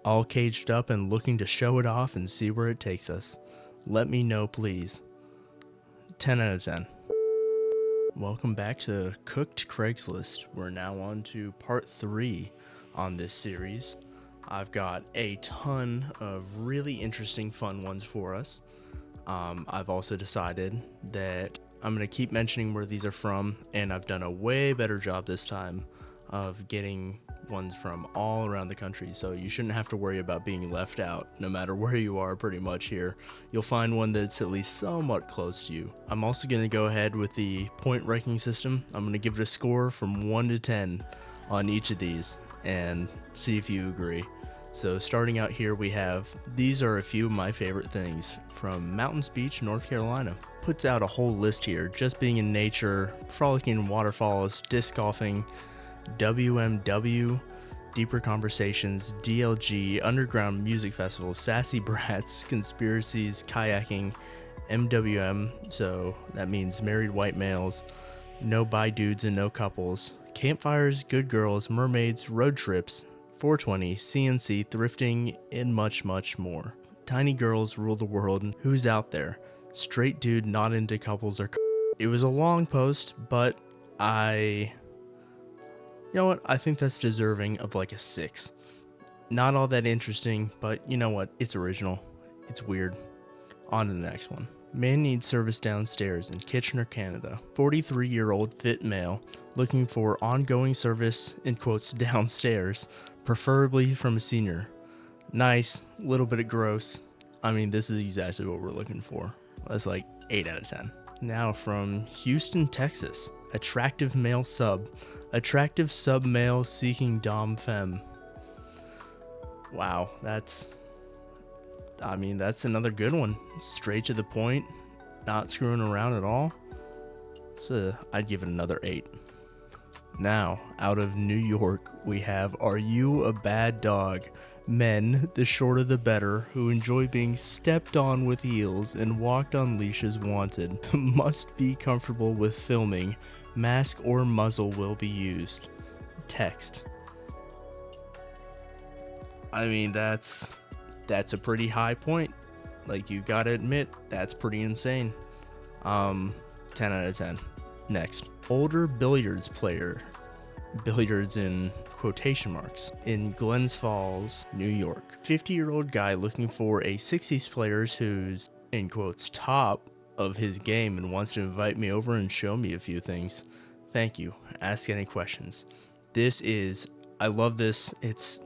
all caged up and looking to show it off and see where it takes us. Let me know, please. 10 out of 10. Welcome back to Cooked Craigslist. We're now on to part 3 on this series. I've got a ton of really interesting, fun ones for us. I've also decided that I'm going to keep mentioning where these are from, and I've done a way better job this time of getting ones from all around the country, so you shouldn't have to worry about being left out no matter where you are. Pretty much here you'll find one that's at least somewhat close to you. I'm also going to go ahead with the point ranking system. I'm going to give it a score from 1 to 10 on each of these and see if you agree. So starting out here, we have these are a few of my favorite things from Mountains Beach, North Carolina. Puts out a whole list here, just being in nature, frolicking in waterfalls, disc golfing, WMW, Deeper Conversations, DLG, underground music festivals, sassy brats, conspiracies, kayaking, MWM, so that means married white males, no bi dudes and no couples, campfires, good girls, mermaids, road trips, 420, CNC, thrifting, and much, much more. Tiny girls rule the world, and who's out there? Straight dude not into couples or It was a long post, but you know what? I think that's deserving of like a 6. Not all that interesting, but you know what? It's original. It's weird. On to the next one. Man needs service downstairs in Kitchener, Canada. 43-year-old fit male looking for ongoing service, in quotes, downstairs, preferably from a senior. Nice, little bit of gross. I mean, this is exactly what we're looking for. That's like 8 out of 10. Now from Houston, Texas. Attractive male sub. Attractive sub male seeking dom femme. Wow, that's another good one. Straight to the point, not screwing around at all. So I'd give it another 8. Now, out of New York, we have Are You a Bad Dog? Men, the shorter the better, who enjoy being stepped on with heels and walked on leashes wanted. Must be comfortable with filming. Mask or muzzle will be used. Text. I mean, that's a pretty high point. Like, you gotta admit, that's pretty insane. 10 out of 10. Next. Older billiards player. Billiards in quotation marks. In Glens Falls, New York. 50-year-old guy looking for a 60s player who's, in quotes, top of his game and wants to invite me over and show me a few things. Thank you. Ask any questions. I love this. It's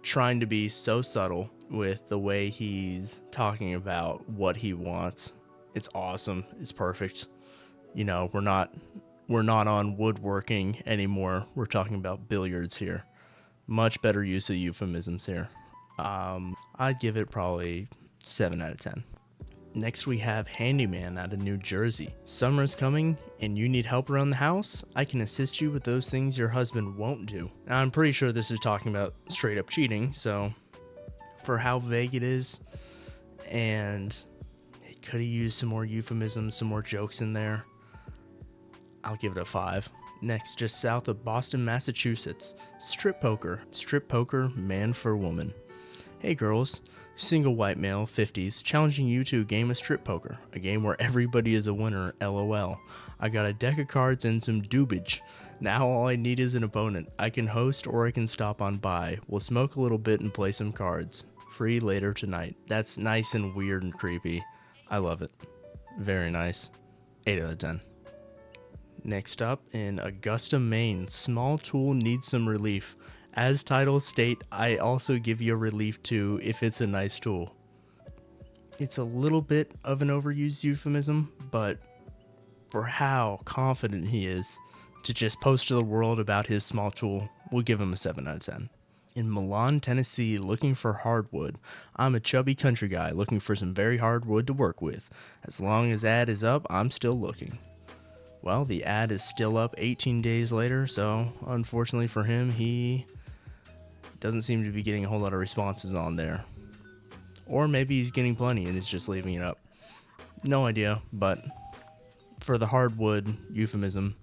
trying to be so subtle with the way he's talking about what he wants. It's awesome. It's perfect. You know, we're not on woodworking anymore. We're talking about billiards here. Much better use of euphemisms here. I'd give it probably 7 out of 10. Next we have Handyman out of New Jersey. Summer's coming and you need help around the house? I can assist you with those things your husband won't do. Now I'm pretty sure this is talking about straight up cheating, so for how vague it is, and it could have used some more euphemisms, some more jokes in there, I'll give it a 5. Next, just south of Boston, Massachusetts. Strip poker. Strip poker, man for woman. Hey girls. Single white male, 50s, challenging you to a game of strip poker. A game where everybody is a winner, LOL. I got a deck of cards and some doobage. Now all I need is an opponent. I can host or I can stop on by. We'll smoke a little bit and play some cards. Free later tonight. That's nice and weird and creepy. I love it. Very nice. 8 out of 10. Next up, in Augusta, Maine, small tool needs some relief. As titles state, I also give you a relief too if it's a nice tool. It's a little bit of an overused euphemism, but for how confident he is to just post to the world about his small tool, we'll give him a 7 out of 10. In Milan, Tennessee, looking for hardwood. I'm a chubby country guy looking for some very hard wood to work with. As long as ad is up, I'm still looking. Well, the ad is still up 18 days later, so unfortunately for him, he doesn't seem to be getting a whole lot of responses on there. Or maybe he's getting plenty and is just leaving it up. No idea, but for the hardwood euphemism,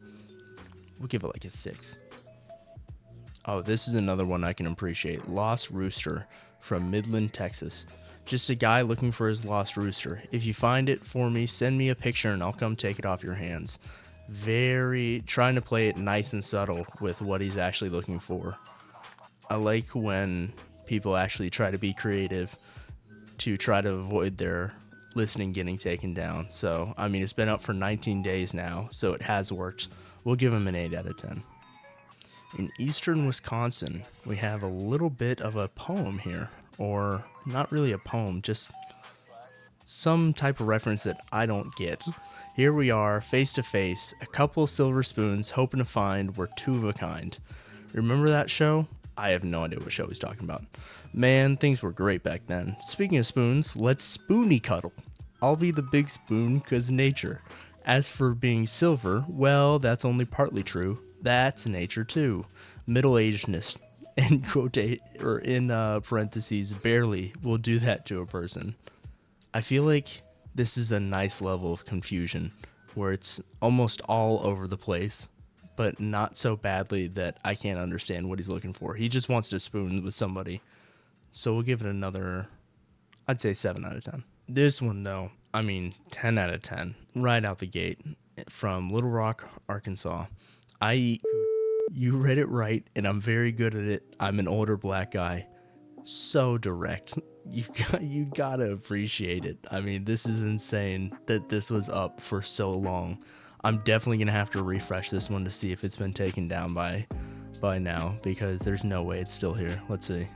we'll give it like a 6. Oh, this is another one I can appreciate. Lost Rooster. from Midland, Texas. Just a guy looking for his lost rooster. If you find it for me, send me a picture and I'll come take it off your hands. Very trying to play it nice and subtle with what he's actually looking for. I like when people actually try to be creative to try to avoid their listening getting taken down. So, I mean, it's been up for 19 days now, so it has worked. We'll give him an 8 out of 10. In eastern Wisconsin, we have a little bit of a poem here, or not really a poem, just some type of reference that I don't get. Here we are, face to face, a couple silver spoons, hoping to find we're two of a kind. Remember that show? I have no idea what show he's talking about. Man, things were great back then. Speaking of spoons, let's spoony cuddle. I'll be the big spoon, 'cause nature. As for being silver, well, that's only partly true. That's nature too. Middle-agedness, in parentheses, barely will do that to a person. I feel like this is a nice level of confusion where it's almost all over the place, but not so badly that I can't understand what he's looking for. He just wants to spoon with somebody. So we'll give it another, I'd say 7 out of 10. This one though, I mean 10 out of 10, right out the gate, from Little Rock, Arkansas. I eat. You read it right, and I'm very good at it. I'm an older black guy. So direct. You gotta appreciate it. I mean, this is insane that this was up for so long. I'm definitely gonna have to refresh this one to see if it's been taken down by now, because there's no way it's still here. Let's see.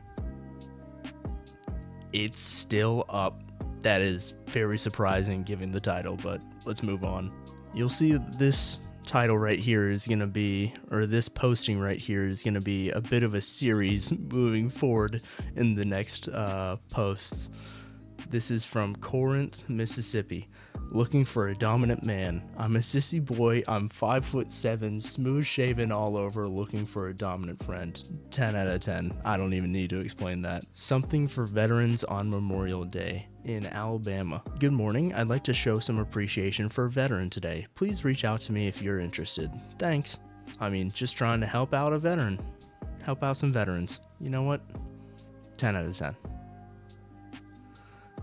It's still up. That is very surprising given the title, but let's move on. You'll see this title right here is going to be, or this posting right here is going to be a bit of a series moving forward in the next posts. This is from Corinth, Mississippi. Looking for a dominant man. I'm a sissy boy. I'm 5'7", smooth shaven all over, looking for a dominant friend. 10 out of 10. I don't even need to explain that. Something for veterans on Memorial Day in Alabama. Good morning. I'd like to show some appreciation for a veteran today. Please reach out to me if you're interested. Thanks. I mean, just trying to help out a veteran. Help out some veterans. You know what? 10 out of 10.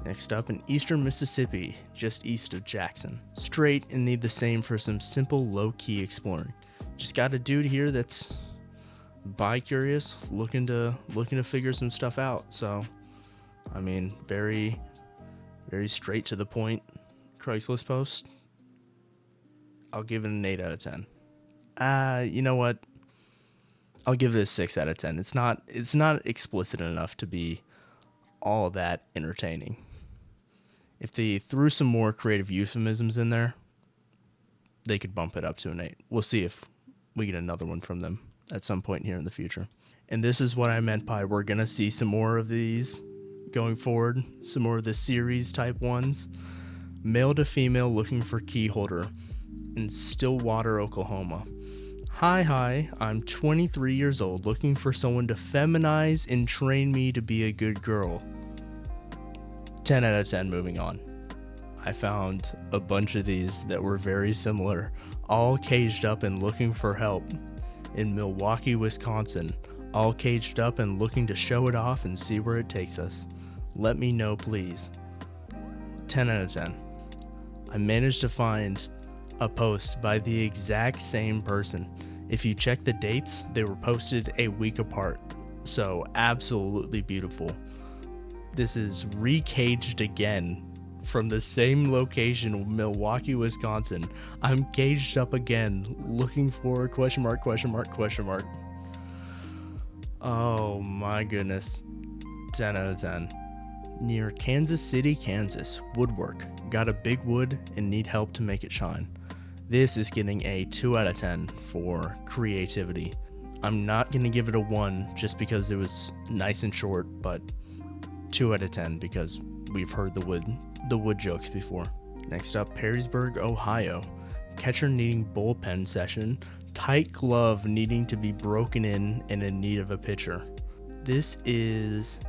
Next up, in eastern Mississippi, just east of Jackson. Straight and need the same for some simple low-key exploring. Just got a dude here that's bi-curious, looking to figure some stuff out. So, I mean, very straight to the point Craigslist post. I'll give it an 8 out of 10. You know what? I'll give it a 6 out of 10. It's not explicit enough to be all that entertaining. If they threw some more creative euphemisms in there, they could bump it up to an 8. We'll see if we get another one from them at some point here in the future. And this is what I meant by we're going to see some more of these going forward, some more of the series type ones. Male to female looking for key holder in Stillwater, Oklahoma. Hi, I'm 23 years old looking for someone to feminize and train me to be a good girl. 10 out of 10, moving on. I found a bunch of these that were very similar, all caged up and looking for help. In Milwaukee, Wisconsin, all caged up and looking to show it off and see where it takes us. Let me know, please. 10 out of 10. I managed to find a post by the exact same person. If you check the dates, they were posted a week apart. So absolutely beautiful. This is recaged again from the same location, Milwaukee, Wisconsin. I'm caged up again, looking for ? Oh my goodness. 10 out of 10. Near Kansas City, Kansas. Woodwork. Got a big wood and need help to make it shine. This is getting a 2 out of 10 for creativity. I'm not going to give it a 1 just because it was nice and short, but 2 out of 10 because we've heard the wood jokes before. Next up, Perrysburg, Ohio. Catcher needing bullpen session. Tight glove needing to be broken in and in need of a pitcher. This is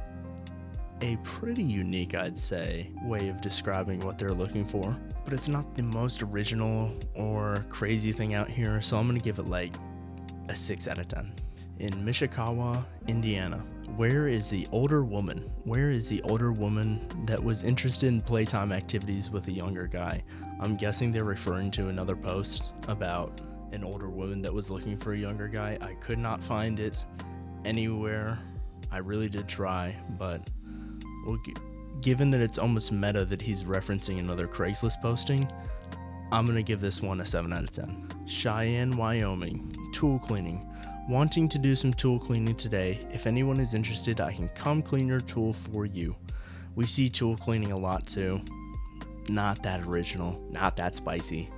a pretty unique, I'd say, way of describing what they're looking for. But it's not the most original or crazy thing out here, so I'm going to give it like a 6 out of 10. In Mishikawa, Indiana. Where is the older woman? Where is the older woman that was interested in playtime activities with a younger guy? I'm guessing they're referring to another post about an older woman that was looking for a younger guy. I could not find it anywhere. I really did try, but given that it's almost meta that he's referencing another Craigslist posting, I'm going to give this one a 7 out of 10. Cheyenne, Wyoming. Tool cleaning. Wanting to do some tool cleaning today. If anyone is interested, I can come clean your tool for you. We see tool cleaning a lot too. Not that original. Not that spicy.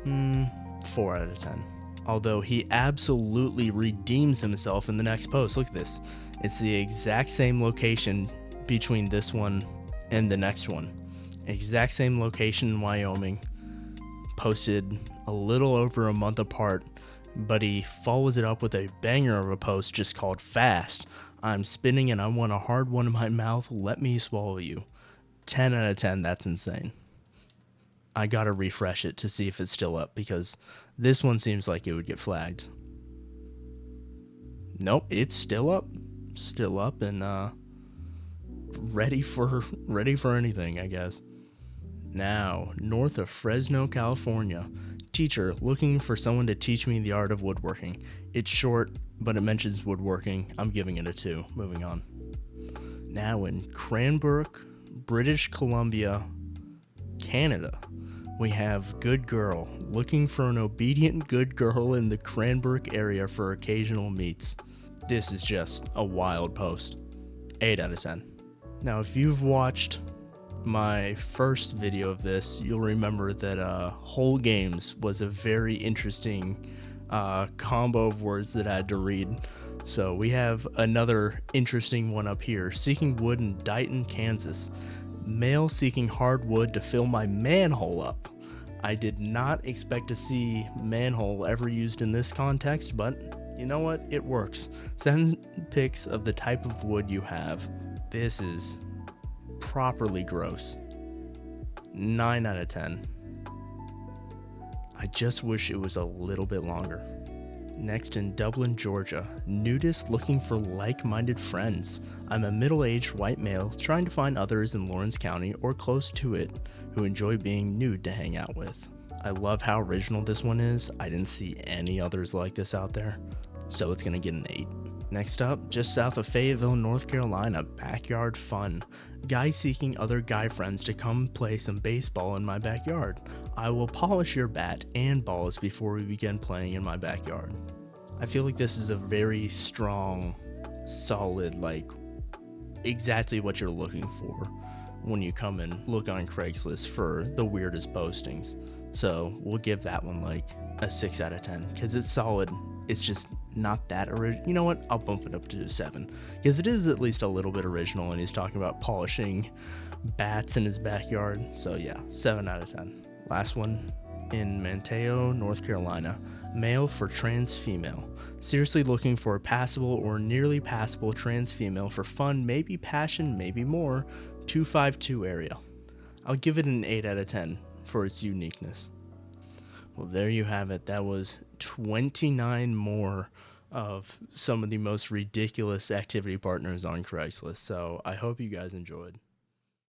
4 out of 10. Although he absolutely redeems himself in the next post. Look at this. It's the exact same location between this one and the next one. Exact same location in Wyoming. Posted a little over a month apart, but he follows it up with a banger of a post just called Fast. I'm spinning and I want a hard one in my mouth. Let me swallow you. 10 out of 10. That's insane. I gotta refresh it to see if it's still up because this one seems like it would get flagged. Nope, it's still up. Still up and ready for anything, I guess. Now, north of Fresno, California. Teacher, looking for someone to teach me the art of woodworking. It's short, but it mentions woodworking. I'm giving it a 2. Moving on. Now in Cranbrook, British Columbia, Canada, we have good girl. Looking for an obedient good girl in the Cranbrook area for occasional meets. This is just a wild post. 8 out of 10. Now, if you've watched my first video of this, you'll remember that whole games was a very interesting combo of words that I had to read. So we have another interesting one up here. Seeking wood in Dighton, Kansas. Male seeking hardwood to fill my manhole up. I did not expect to see manhole ever used in this context, but you know what? It works. Send pics of the type of wood you have. This is properly gross. 9 out of 10. I just wish it was a little bit longer. Next in Dublin, Georgia. Nudist looking for like-minded friends. I'm a middle-aged white male trying to find others in Lawrence County or close to it who enjoy being nude to hang out with. I love how original this one is. I didn't see any others like this out there, so it's gonna get an 8. Next up, just south of Fayetteville, North Carolina, backyard fun. Guy seeking other guy friends to come play some baseball in my backyard. I will polish your bat and balls before we begin playing in my backyard. I feel like this is a very strong, solid, like exactly what you're looking for when you come and look on Craigslist for the weirdest postings. So we'll give that one like a 6 out of 10 because it's solid. It's just not that original. You know what? I'll bump it up to a 7 because it is at least a little bit original, and he's talking about polishing bats in his backyard. So yeah, 7 out of 10. Last one in Manteo, North Carolina. Male for trans female. Seriously looking for a passable or nearly passable trans female for fun, maybe passion, maybe more. 252 area. I'll give it an 8 out of 10 for its uniqueness. Well, there you have it. That was 29 more of some of the most ridiculous activity partners on Craigslist. So I hope you guys enjoyed.